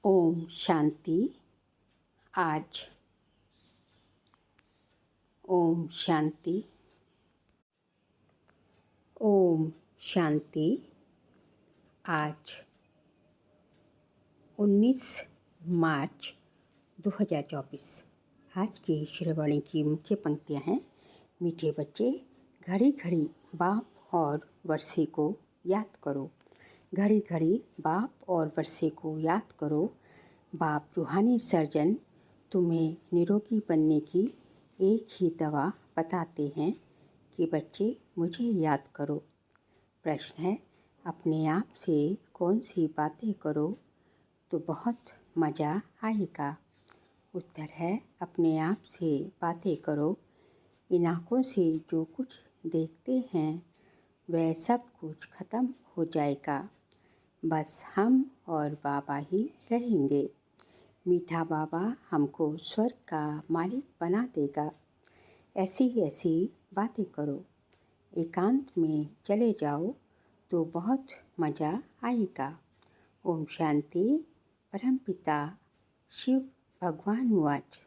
ओम शांति। आज ओम शांति। ओम शांति। आज 19 मार्च 2024। आज की श्रीवाणी की मुख्य पंक्तियाँ हैं। मीठे बच्चे, घड़ी घड़ी बाप और वर्षे को याद करो। घड़ी घड़ी बाप और वर्षे को याद करो। बाप रूहानी सर्जन तुम्हें निरोगी बनने की एक ही दवा बताते हैं कि बच्चे मुझे याद करो। प्रश्न है, अपने आप से कौन सी बातें करो तो बहुत मज़ा आएगा। उत्तर है, अपने आप से बातें करो। इन आँखों से जो कुछ देखते हैं वह सब कुछ ख़त्म हो जाएगा। बस हम और बाबा ही रहेंगे। मीठा बाबा हमको स्वर्ग का मालिक बना देगा। ऐसी ऐसी बातें करो। एकांत में चले जाओ तो बहुत मज़ा आएगा। ओम शांति। परमपिता शिव भगवान वाच।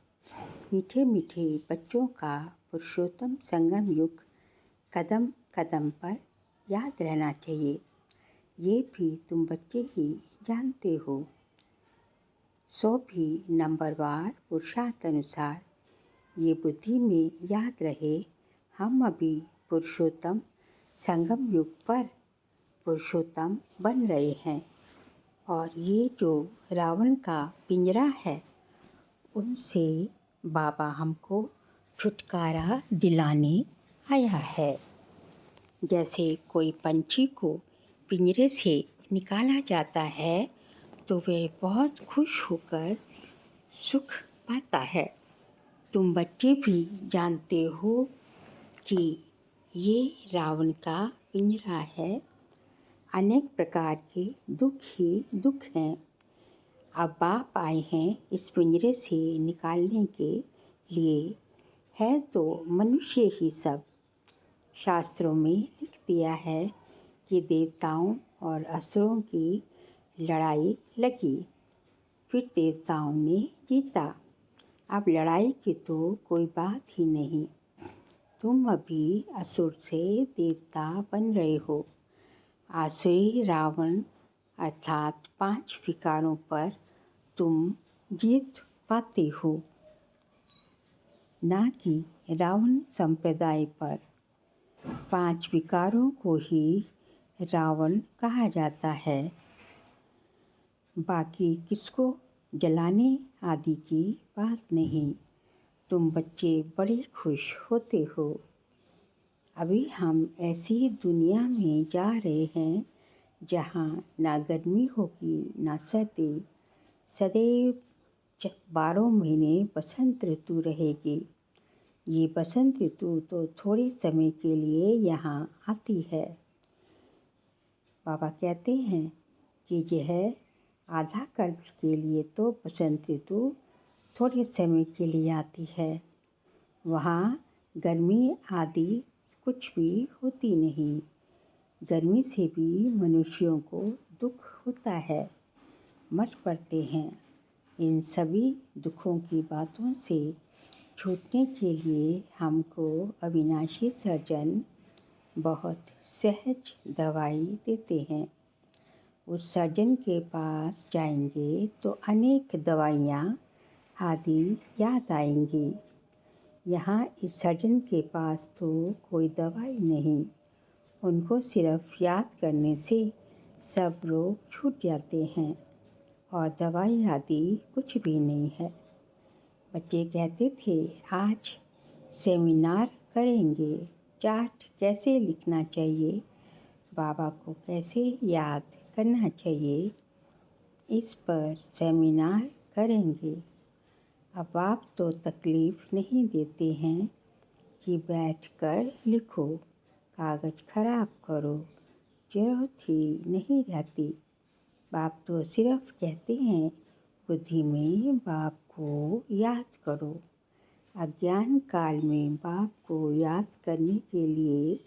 मीठे मीठे बच्चों का पुरुषोत्तम संगम युग कदम कदम पर याद रहना चाहिए। ये भी तुम बच्चे ही जानते हो। सो भी नंबरवार पुरुषार्थ अनुसार ये बुद्धि में याद रहे, हम अभी पुरुषोत्तम संगम युग पर पुरुषोत्तम बन रहे हैं और ये जो रावण का पिंजरा है उनसे बाबा हमको छुटकारा दिलाने आया है। जैसे कोई पंछी को पिंजरे से निकाला जाता है तो वह बहुत खुश होकर सुख पाता है। तुम बच्चे भी जानते हो कि ये रावण का पिंजरा है। अनेक प्रकार के दुख ही दुख हैं। अब बाप आए हैं इस पिंजरे से निकालने के लिए। है तो मनुष्य ही सब। शास्त्रों में लिख दिया है कि देवताओं और असुरों की लड़ाई लगी, फिर देवताओं ने जीता। अब लड़ाई की तो कोई बात ही नहीं। तुम अभी असुर से देवता बन रहे हो। आसुरी रावण अर्थात 5 विकारों पर तुम जीत पाते हो, ना कि रावण संप्रदाय पर। 5 विकारों को ही रावण कहा जाता है। बाकी किसको जलाने आदि की बात नहीं। तुम बच्चे बड़े खुश होते हो। अभी हम ऐसी दुनिया में जा रहे हैं जहाँ ना गर्मी होगी ना सर्दी। सदैव 12 महीने बसंत ऋतु रहेगी। ये बसंत ऋतु तो थोड़े समय के लिए यहाँ आती है। बाबा कहते हैं कि यह आधा कल्प के लिए तो बसंत ऋतु थोड़े समय के लिए आती है। वहाँ गर्मी आदि कुछ भी होती नहीं। गर्मी से भी मनुष्यों को दुख होता है, मर पड़ते हैं। इन सभी दुखों की बातों से छूटने के लिए हमको अविनाशी सर्जन बहुत सहज दवाई देते हैं। उस सर्जन के पास जाएंगे तो अनेक दवाइयाँ आदि याद आएंगी। यहाँ इस सर्जन के पास तो कोई दवाई नहीं। उनको सिर्फ याद करने से सब रोग छूट जाते हैं और दवाई आदि कुछ भी नहीं है। बच्चे कहते थे आज सेमिनार करेंगे, चार्ट कैसे लिखना चाहिए, बाबा को कैसे याद करना चाहिए, इस पर सेमिनार करेंगे। अब आप तो तकलीफ़ नहीं देते हैं कि बैठकर लिखो, कागज़ ख़राब करो, ज़रूरत ही नहीं रहती। बाप तो सिर्फ कहते हैं बुद्धि में बाप को याद करो। अज्ञान काल में बाप को याद करने के लिए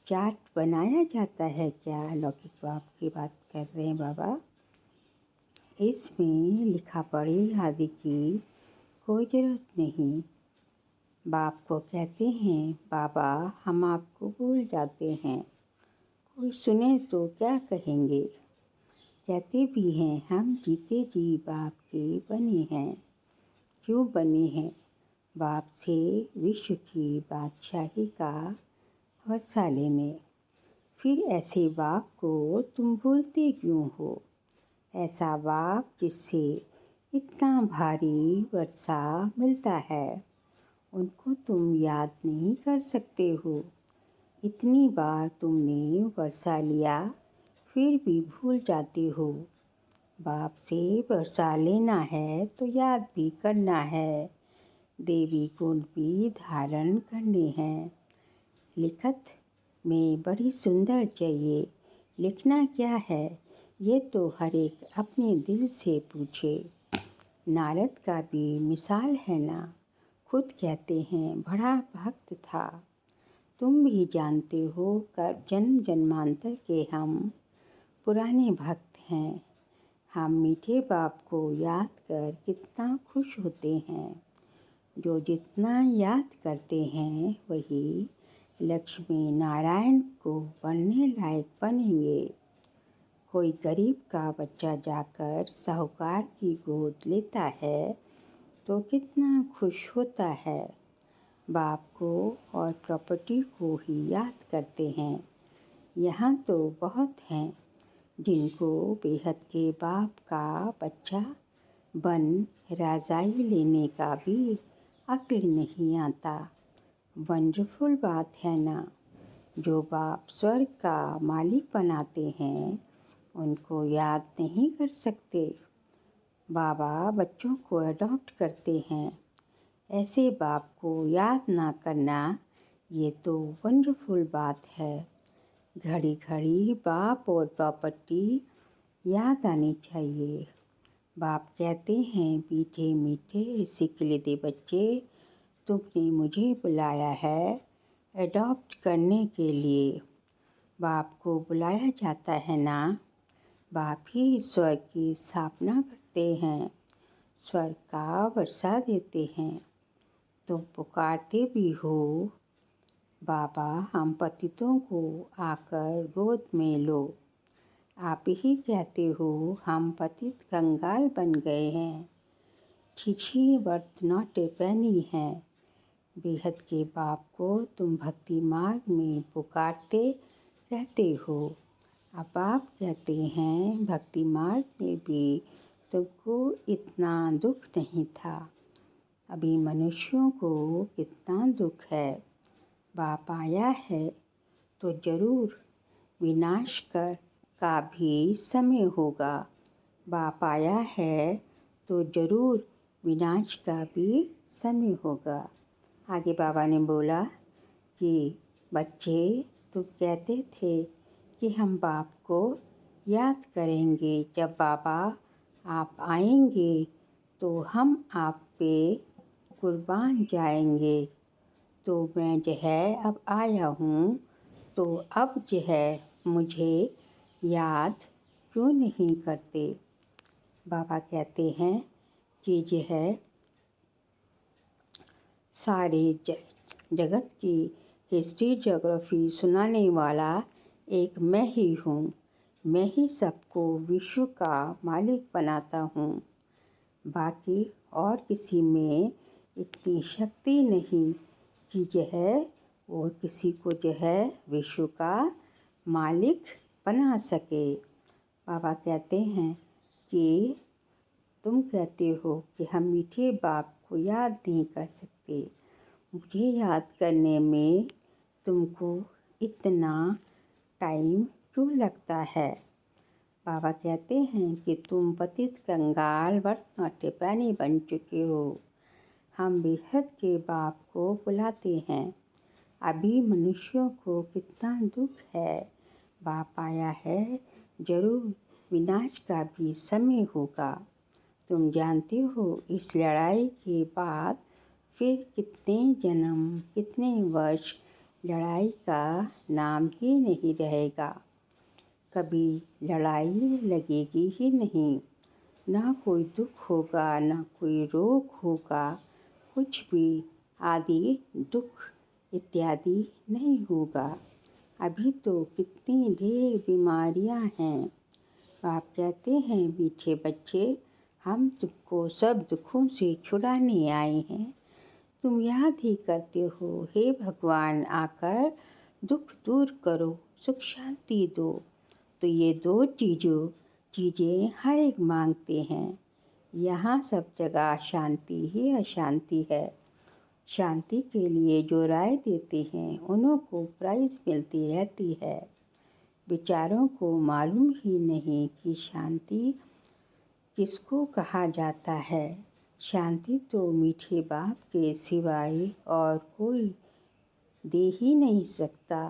चार्ट बनाया जाता है क्या? लौकिक बाप की बात कर रहे हैं बाबा। इसमें लिखा पढ़ी आदि की कोई ज़रूरत नहीं। बाप को कहते हैं, बाबा हम आपको भूल जाते हैं, कोई सुने तो क्या कहेंगे। कहते भी हैं हम जीते जी बाप के बने हैं। क्यों बने हैं? बाप से विश्व की बादशाही का वर्षा लेने। फिर ऐसे बाप को तुम भूलते क्यों हो? ऐसा बाप जिससे इतना भारी वर्षा मिलता है, उनको तुम याद नहीं कर सकते हो। इतनी बार तुमने वर्षा लिया फिर भी भूल जाते हो। बाप से वर्षा लेना है तो याद भी करना है, देवी गुण भी धारण करने हैं। लिखत में बड़ी सुंदर चाहिए, लिखना क्या है ये तो हर एक अपने दिल से पूछे। नारद का भी मिसाल है ना, खुद कहते हैं बड़ा भक्त था। तुम भी जानते हो कर जन्म जन्मांतर के हम पुराने भक्त हैं। हम मीठे बाप को याद कर कितना खुश होते हैं। जो जितना याद करते हैं वही लक्ष्मी नारायण को बनने लायक बनेंगे। कोई गरीब का बच्चा जाकर साहूकार की गोद लेता है तो कितना खुश होता है। बाप को और प्रॉपर्टी को ही याद करते हैं। यहाँ तो बहुत हैं जिनको बेहद के बाप का बच्चा बन राजाई लेने का भी अक्ल नहीं आता। वंडरफुल बात है ना। जो बाप स्वर्ग का मालिक बनाते हैं उनको याद नहीं कर सकते। बाबा बच्चों को अडॉप्ट करते हैं, ऐसे बाप को याद ना करना ये तो वंडरफुल बात है। घड़ी घड़ी बाप और प्रॉपर्टी याद आनी चाहिए। बाप कहते हैं मीठे मीठे सिकलदे बच्चे, तुमने मुझे बुलाया है एडॉप्ट करने के लिए। बाप को बुलाया जाता है ना। बाप ही स्वर्ग की स्थापना करते हैं, स्वर्ग का वर्षा देते हैं। तुम पुकारते भी हो, बाबा हम पतितों को आकर गोद में लो। आप ही कहते हो हम पतित कंगाल बन गए हैं, छिछी वर्थ नॉट ए पेनी है। बेहद के बाप को तुम भक्ति मार्ग में पुकारते रहते हो। अब आप कहते हैं भक्ति मार्ग में भी तुमको इतना दुख नहीं था। अभी मनुष्यों को कितना दुख है। बाप आया है तो ज़रूर विनाश का भी समय होगा। बाप आया है तो ज़रूर विनाश का भी समय होगा। आगे बाबा ने बोला कि बच्चे तुम कहते थे कि हम बाप को याद करेंगे। जब बाबा आप आएंगे तो हम आप पे कुर्बान जाएंगे। तो मैं जो है अब आया हूँ, तो अब जो है मुझे याद क्यों नहीं करते। बाबा कहते हैं कि जो है सारे जगत की हिस्ट्री ज्योग्राफी सुनाने वाला एक मैं ही हूँ। मैं ही सबको विश्व का मालिक बनाता हूँ। बाकी और किसी में इतनी शक्ति नहीं कि जो है वो किसी को जो है विश्व का मालिक बना सके। बाबा कहते हैं कि तुम कहते हो कि हम मीठे बाप को याद नहीं कर सकते। मुझे याद करने में तुमको इतना टाइम क्यों लगता है। बाबा कहते हैं कि तुम पतित कंगाल वर्थ नॉट ए पेनी बन चुके हो। हम बेहद के बाप को बुलाते हैं। अभी मनुष्यों को कितना दुख है। बाप आया है, ज़रूर विनाश का भी समय होगा। तुम जानते हो इस लड़ाई के बाद फिर कितने जन्म कितने वर्ष लड़ाई का नाम ही नहीं रहेगा। कभी लड़ाई लगेगी ही नहीं। ना कोई दुख होगा, ना कोई रोग होगा, कुछ भी आदि दुख इत्यादि नहीं होगा। अभी तो कितनी ढेर बीमारियां हैं। आप कहते हैं मीठे बच्चे, हम तुमको सब दुखों से छुड़ाने आए हैं। तुम याद ही करते हो, हे भगवान आकर दुख दूर करो, सुख शांति दो। तो ये दो चीज़ें हर एक मांगते हैं। यहाँ सब जगह अशांति ही अशांति है। शांति के लिए जो राय देते हैं उन्हों को प्राइज़ मिलती रहती है। बेचारों को मालूम ही नहीं कि शांति किसको कहा जाता है। शांति तो मीठे बाप के सिवाय और कोई दे ही नहीं सकता।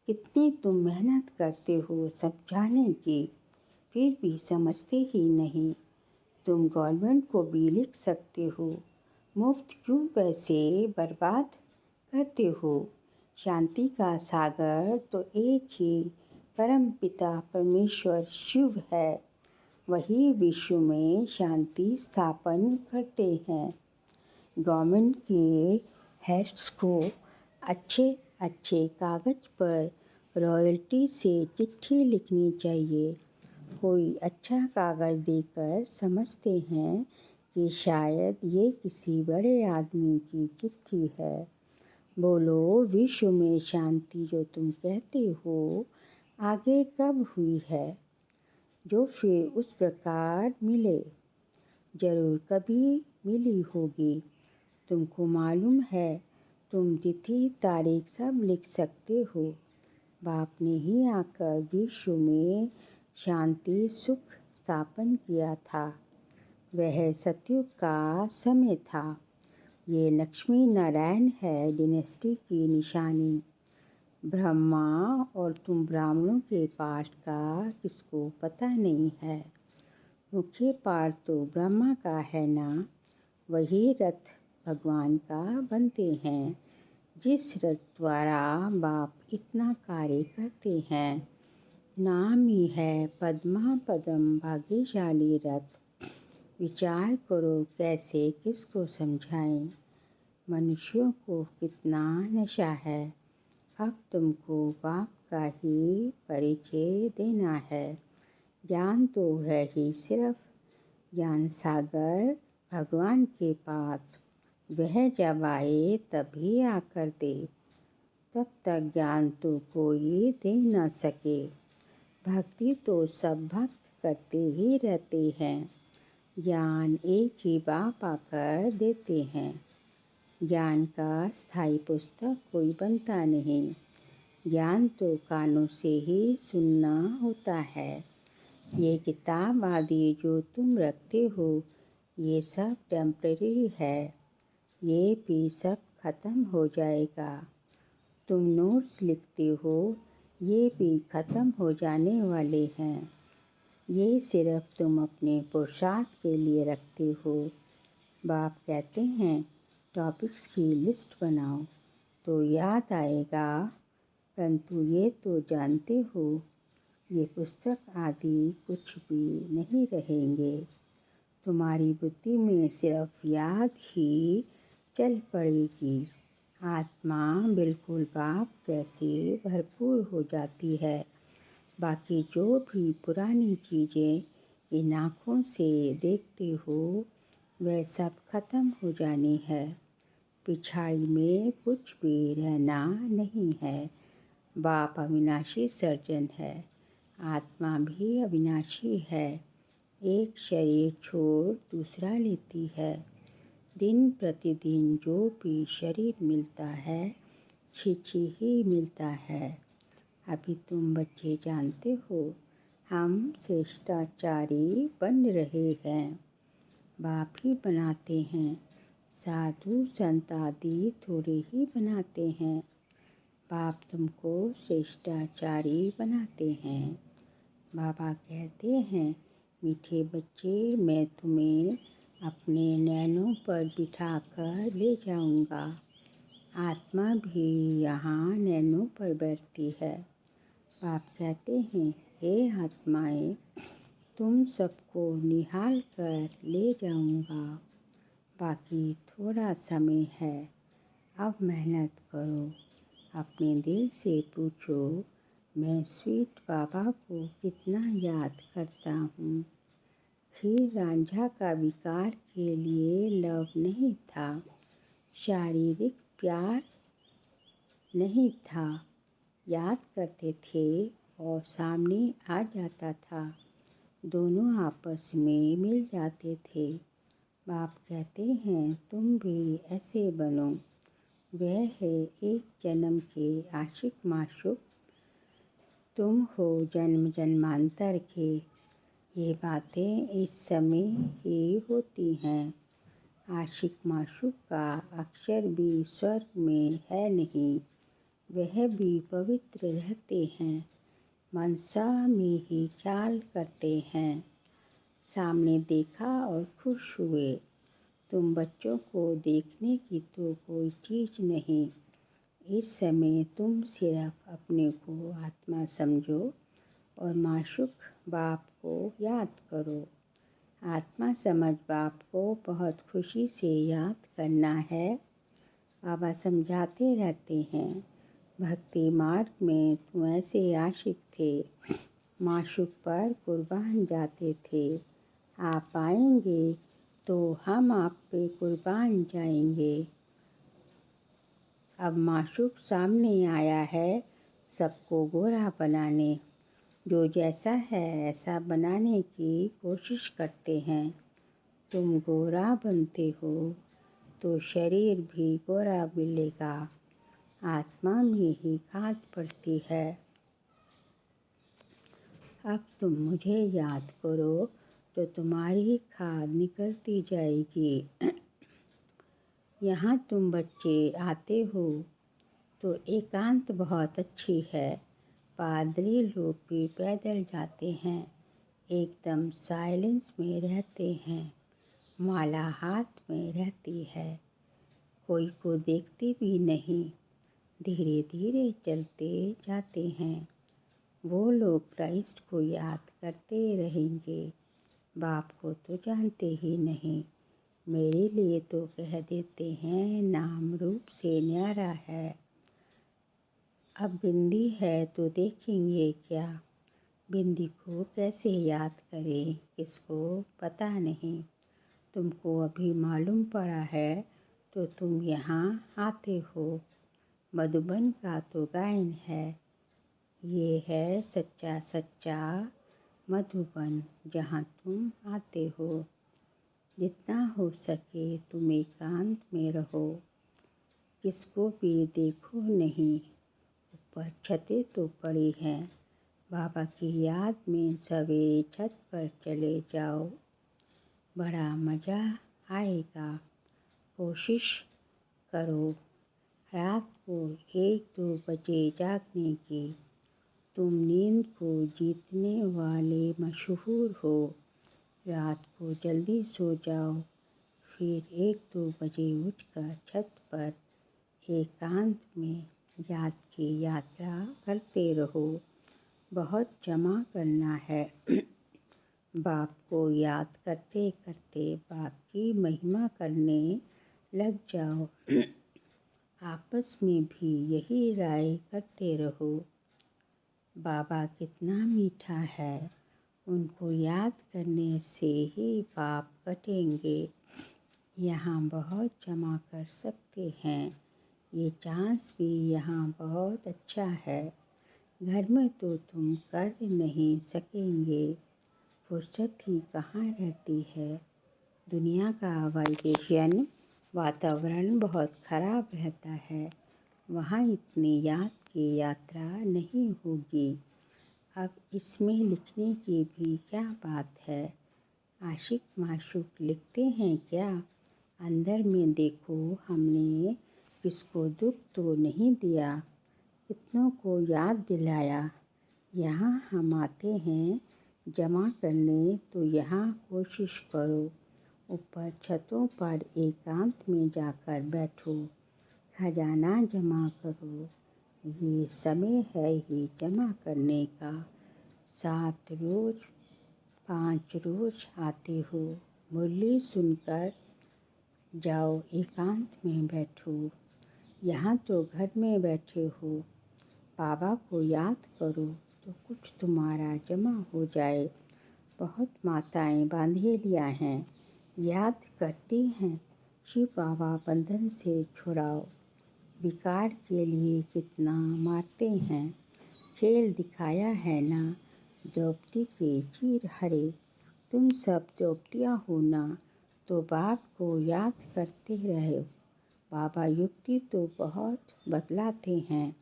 कितनी तुम मेहनत करते हो समझाने की, फिर भी समझते ही नहीं। तुम गवर्नमेंट को भी लिख सकते हो, मुफ्त क्यों पैसे बर्बाद करते हो। शांति का सागर तो एक ही परम पिता परमेश्वर शिव है। वही विश्व में शांति स्थापन करते हैं। गवर्नमेंट के हेड्स को अच्छे अच्छे कागज़ पर रॉयल्टी से चिट्ठी लिखनी चाहिए। कोई अच्छा कागज़ देकर समझते हैं कि शायद ये किसी बड़े आदमी की चिट्ठी है। बोलो, विश्व में शांति जो तुम कहते हो आगे कब हुई है, जो फिर उस प्रकार मिले। ज़रूर कभी मिली होगी। तुमको मालूम है, तुम तिथि तारीख सब लिख सकते हो। बाप ने ही आकर विश्व में शांति सुख स्थापन किया था। वह सतयुग का समय था। ये लक्ष्मी नारायण है डिनेस्टी की निशानी। ब्रह्मा और तुम ब्राह्मणों के पाठ का किसको पता नहीं है। मुख्य पाठ तो ब्रह्मा का है ना। वही रथ भगवान का बनते हैं, जिस रथ द्वारा बाप इतना कार्य करते हैं। नाम ही है पद्मा पदम भाग्यशाली रथ। विचार करो कैसे किसको समझाएं। मनुष्यों को कितना नशा है। अब तुमको बाप का ही परिचय देना है। ज्ञान तो है ही सिर्फ ज्ञान सागर भगवान के पास। वह जब आए तभी आकर दे, तब तक ज्ञान तो कोई दे न सके। भक्ति तो सब भक्त करते ही रहते हैं। ज्ञान एक ही बाप आकर देते हैं। ज्ञान का स्थायी पुस्तक कोई बनता नहीं। ज्ञान तो कानों से ही सुनना होता है। ये किताब आदि जो तुम रखते हो ये सब टेम्परेरी है। ये भी सब ख़त्म हो जाएगा। तुम नोट्स लिखते हो ये भी ख़त्म हो जाने वाले हैं। ये सिर्फ तुम अपने पुरुषार्थ के लिए रखते हो। बाप कहते हैं टॉपिक्स की लिस्ट बनाओ तो याद आएगा, परंतु ये तो जानते हो ये पुस्तक आदि कुछ भी नहीं रहेंगे। तुम्हारी बुद्धि में सिर्फ याद ही चल पड़ेगी। आत्मा बिल्कुल बाप जैसे भरपूर हो जाती है। बाकी जो भी पुरानी चीज़ें इन आँखों से देखते हो वह सब ख़त्म हो जानी है। पिछाड़ी में कुछ भी रहना नहीं है। बाप अविनाशी सर्जन है। आत्मा भी अविनाशी है। एक शरीर छोड़ दूसरा लेती है। दिन प्रतिदिन जो भी शरीर मिलता है छीछी ही मिलता है। अभी तुम बच्चे जानते हो हम श्रेष्ठाचारी बन रहे हैं। बाप ही बनाते हैं। साधु संत आदि थोड़े ही बनाते हैं। बाप तुमको श्रेष्ठाचारी बनाते हैं। बाबा कहते हैं मीठे बच्चे, मैं तुम्हें अपने नैनों पर बिठाकर ले जाऊंगा। आत्मा भी यहाँ नैनों पर बैठती है। बाप कहते हैं हे आत्माएं, तुम सबको निहाल कर ले जाऊंगा। बाकी थोड़ा समय है, अब मेहनत करो। अपने दिल से पूछो, मैं स्वीट बाबा को कितना याद करता हूँ। हीर रांझा का विकार के लिए लव नहीं था, शारीरिक प्यार नहीं था। याद करते थे और सामने आ जाता था, दोनों आपस में मिल जाते थे। बाप कहते हैं तुम भी ऐसे बनो। वह है एक जन्म के आशिक माशूक, तुम हो जन्म जन्मांतर के। ये बातें इस समय ही होती हैं। आशिक माशूक का अक्षर भी स्वर्ग में है नहीं, वह भी पवित्र रहते हैं, मनसा में ही ख्याल करते हैं। सामने देखा और खुश हुए। तुम बच्चों को देखने की तो कोई चीज़ नहीं। इस समय तुम सिर्फ अपने को आत्मा समझो और माशूक बाप को याद करो। आत्मा समझ बाप को बहुत खुशी से याद करना है। बाबा समझाते रहते हैं, भक्ति मार्ग में तुम ऐसे आशिक थे, माशूक पर कुर्बान जाते थे। आप आएंगे तो हम आप पे कुर्बान जाएंगे। अब माशूक सामने आया है, सबको गोरा बनाने। जो जैसा है ऐसा बनाने की कोशिश करते हैं। तुम गोरा बनते हो तो शरीर भी गोरा मिलेगा। आत्मा में ही खाद पड़ती है। अब तुम मुझे याद करो तो तुम्हारी खाद निकलती जाएगी। यहाँ तुम बच्चे आते हो तो एकांत बहुत अच्छी है। पादरी लोग भी पैदल जाते हैं, एकदम साइलेंस में रहते हैं। माला हाथ में रहती है, कोई को देखती भी नहीं, धीरे धीरे चलते जाते हैं। वो लोग क्राइस्ट को याद करते रहेंगे। बाप को तो जानते ही नहीं, मेरे लिए तो कह देते हैं नाम रूप से न्यारा है। अब बिंदी है तो देखेंगे क्या, बिंदी को कैसे याद करें, किसको पता नहीं। तुमको अभी मालूम पड़ा है तो तुम यहाँ आते हो। मधुबन का तो गायन है, ये है सच्चा सच्चा मधुबन जहाँ तुम आते हो। जितना हो सके तुम एकांत में रहो, किसको भी देखो नहीं। ऊपर छतें तो पड़ी हैं, बाबा की याद में सवेरे छत पर चले जाओ, बड़ा मज़ा आएगा। कोशिश करो रात को 1-2 बजे जागने की। तुम नींद को जीतने वाले मशहूर हो। रात को जल्दी सो जाओ, फिर 1-2 बजे उठकर छत पर एकांत में याद की यात्रा करते रहो। बहुत जमा करना है। बाप को याद करते करते बाप की महिमा करने लग जाओ। आपस में भी यही राय करते रहो, बाबा कितना मीठा है, उनको याद करने से ही पाप कटेंगे। यहाँ बहुत जमा कर सकते हैं, ये चांस भी यहाँ बहुत अच्छा है। घर में तो तुम कर नहीं सकेंगे, फुर्सत ही कहाँ रहती है। दुनिया का वाइब्रेशन वातावरण बहुत ख़राब रहता है, वहाँ इतनी याद की यात्रा नहीं होगी। अब इसमें लिखने की भी क्या बात है। आशिक माशूक लिखते हैं क्या, अंदर में देखो हमने किसको दुख तो नहीं दिया, कितनों को याद दिलाया। यहाँ हम आते हैं जमा करने, तो यहाँ कोशिश करो। ऊपर छतों पर एकांत में जाकर बैठो, खजाना जमा करो। ये समय है ही जमा करने का। 7 रोज़ 5 रोज आते हो, मुरली सुनकर जाओ, एकांत में बैठो। यहाँ तो घर में बैठे हो, बाबा को याद करो तो कुछ तुम्हारा जमा हो जाए। बहुत माताएं बांधेलियाँ हैं, याद करती हैं, शिव बाबा बंधन से छुड़ाओ। विकार के लिए कितना मारते हैं, खेल दिखाया है ना द्रौपदी के चीर हरे। तुम सब द्रौपदियाँ हो ना, तो बाप को याद करते रहो। बाबा युक्ति तो बहुत बतलाते हैं,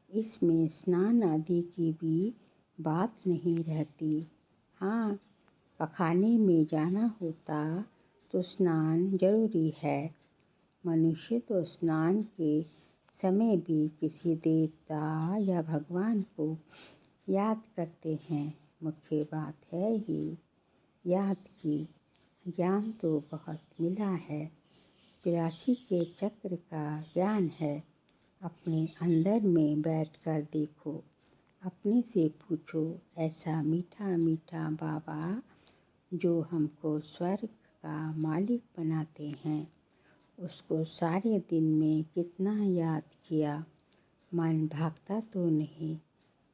इसमें स्नान आदि की भी बात नहीं रहती। हाँ, पखाने में जाना होता तो स्नान जरूरी है। मनुष्य तो स्नान के समय भी किसी देवता या भगवान को याद करते हैं। मुख्य बात है ही याद की। ज्ञान तो बहुत मिला है, 82 के चक्र का ज्ञान है। अपने अंदर में बैठ कर देखो, अपने से पूछो, ऐसा मीठा मीठा बाबा जो हमको स्वर्ग का मालिक बनाते हैं, उसको सारे दिन में कितना याद किया। मन भागता तो नहीं,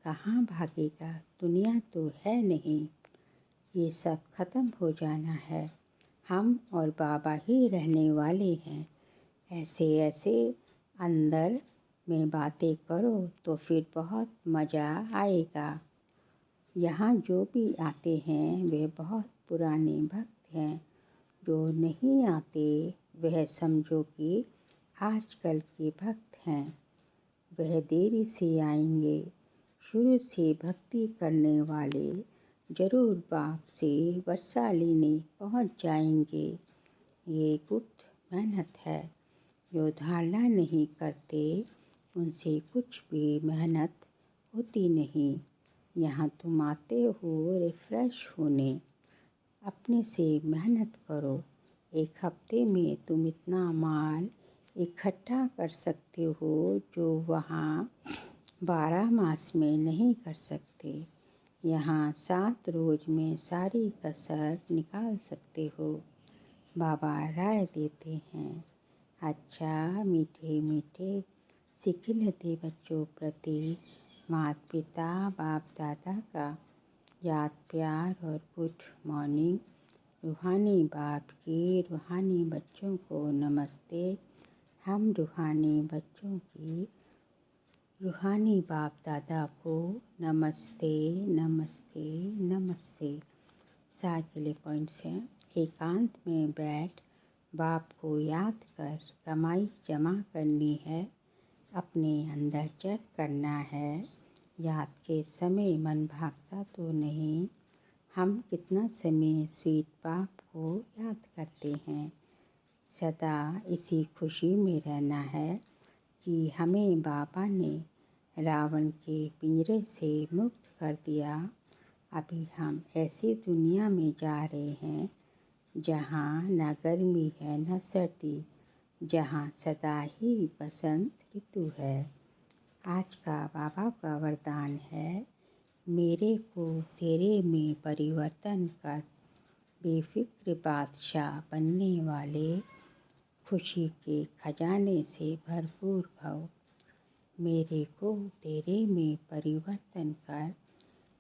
कहाँ भागेगा, दुनिया तो है नहीं। ये सब खत्म हो जाना है, हम और बाबा ही रहने वाले हैं। ऐसे ऐसे अंदर में बातें करो तो फिर बहुत मज़ा आएगा। यहाँ जो भी आते हैं वे बहुत पुराने भक्त हैं, जो नहीं आते वह समझो कि आजकल के भक्त हैं। वह देरी से आएंगे, शुरू से भक्ति करने वाले जरूर बाप से वर्षा लेने पहुँच जाएंगे। ये गुप्त मेहनत है, जो धारणा नहीं करते उनसे कुछ भी मेहनत होती नहीं। यहाँ तुम आते हो रिफ़्रेश होने, अपने से मेहनत करो। एक हफ्ते में तुम इतना माल इकट्ठा कर सकते हो जो वहाँ 12 मास में नहीं कर सकते। यहाँ 7 रोज में सारी कसर निकाल सकते हो। बाबा राय देते हैं, अच्छा मीठे मीठे सिखिलते बच्चों प्रति माता पिता बाप दादा का याद प्यार और गुड मॉर्निंग। रूहानी बाप की रूहानी बच्चों को नमस्ते। हम रूहानी बच्चों की रूहानी बाप दादा को नमस्ते नमस्ते नमस्ते। साथ के लिए पॉइंट्स हैं, एकांत में बैठ बाप को याद कर कमाई जमा करनी है, अपने अंदर चेक करना है। याद के समय मन भागता तो नहीं, हम कितना समय स्वीट बाप को याद करते हैं। सदा इसी खुशी में रहना है कि हमें बाबा ने रावण के पिंजरे से मुक्त कर दिया। अभी हम ऐसी दुनिया में जा रहे हैं जहाँ न गर्मी है न सर्दी, जहाँ सदा ही बसंत ऋतु है। आज का बाबा का वरदान है, मेरे को तेरे में परिवर्तन कर, बेफिक्र बादशाह बनने वाले, खुशी के खजाने से भरपूर भव। मेरे को तेरे में परिवर्तन कर,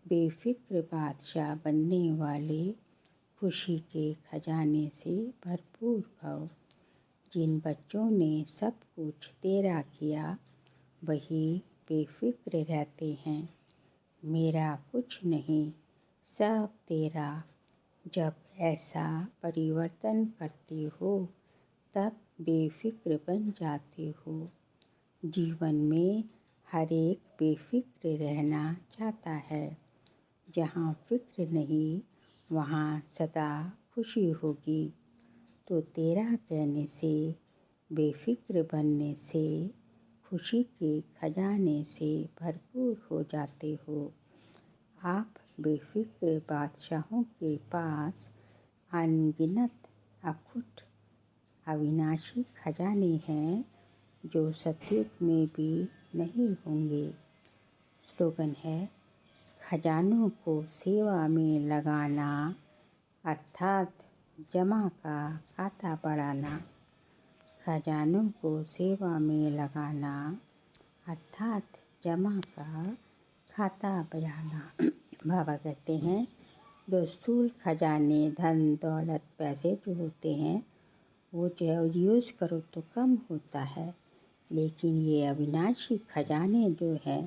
बेफिक्र बादशाह बनने वाले, खुशी के खजाने से भरपूर भव। जिन बच्चों ने सब कुछ तेरा किया वही बेफिक्र रहते हैं। मेरा कुछ नहीं, सब तेरा। जब ऐसा परिवर्तन करते हो तब बेफिक्र बन जाते हो। जीवन में हर एक बेफिक्र रहना चाहता है। जहाँ फिक्र नहीं वहाँ सदा खुशी होगी। तो तेरा कहने से, बेफिक्र बनने से, खुशी के खजाने से भरपूर हो जाते हो। आप बेफिक्र बादशाहों के पास अनगिनत अखुट अविनाशी खजाने हैं जो सतयुग में भी नहीं होंगे। स्लोगन है, खजानों को सेवा में लगाना अर्थात जमा का खाता बढ़ाना। खजानों को सेवा में लगाना अर्थात जमा का खाता बढ़ाना। बाबा कहते हैं जो स्थूल खजाने धन दौलत पैसे जो होते हैं वो जो है यूज़ करो तो कम होता है, लेकिन ये अविनाशी खजाने जो हैं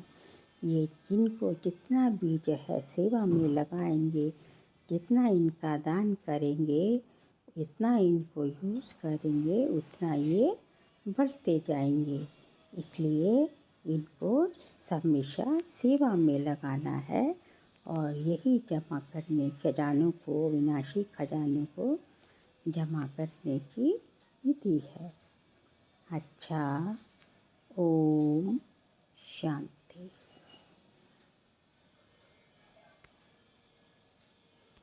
ये जिनको जितना भी जो है सेवा में लगाएंगे, जितना इनका दान करेंगे, जितना इनको यूज़ करेंगे उतना ये बढ़ते जाएंगे। इसलिए इनको हमेशा सेवा में लगाना है और यही जमा करने खजानों को, विनाशी खजानों को जमा करने की विधि है। अच्छा, ओम शांति।